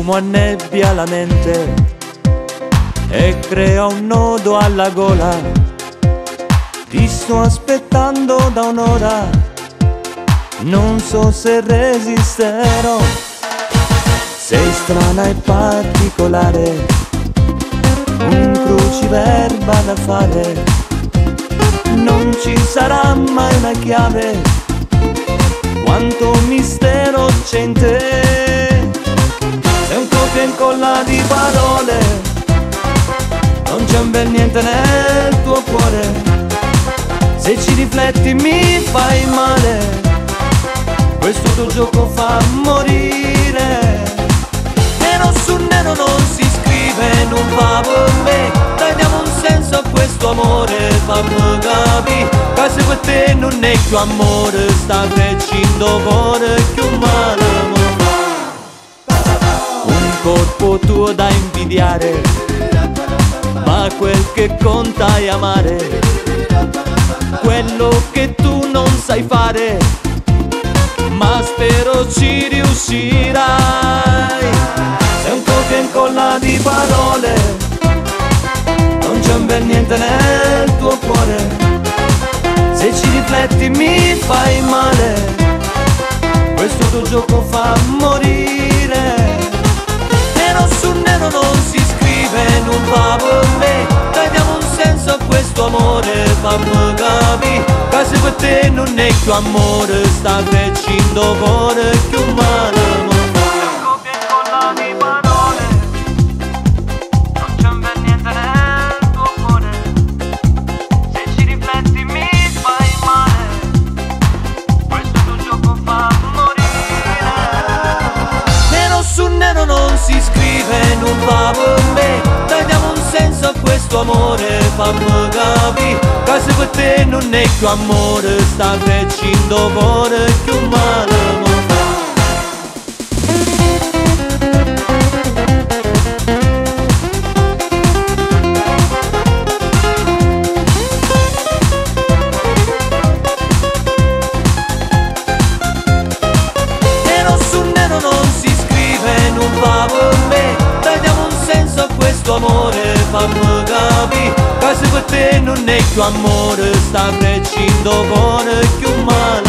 fumo annebbia la mente e crea un nodo alla gola. Ti sto aspettando da un'ora, non so se resisterò. Sei strana e particolare, un cruciverba da fare. Non ci sarà mai una chiave, quanto mistero c'è in te. Sei un copia e incolla di parole, non c'è un bel niente nel tuo cuore. Se ci rifletti mi fai male, questo tuo gioco fa morire. Nero su nero non si scrive, non fa per me. Dai, diamo un senso a questo amore, fammi capire che se per te non è più amore, sta crescendo cuore più male. Un corpo tuo da invidiare, ma quel che conta è amare quello che tu non sai fare, ma spero ci riuscirai. Sei un copia e incolla di parole, non c'è un bel niente nel tuo cuore. Se ci rifletti mi fai male, questo tuo gioco fa morire. Nero su nero non si scrive, non va per me. Dai, diamo un senso a questo amore, fammi capire che se per te non è più amore, sta crescendo cuore più male. Copia e incolla di parole, non c'è un bel niente nel tuo cuore. Se ci rifletti mi fai male, questo tuo gioco fa morire. Nero su nero non si scrive, non va per me. Dai, diamo un senso a questo amore, fammi capire che se per te non è più amore, sta crescendo cuore più male. Amore, fammi capire che se per te non è più amore, sta crescendo cuore più male.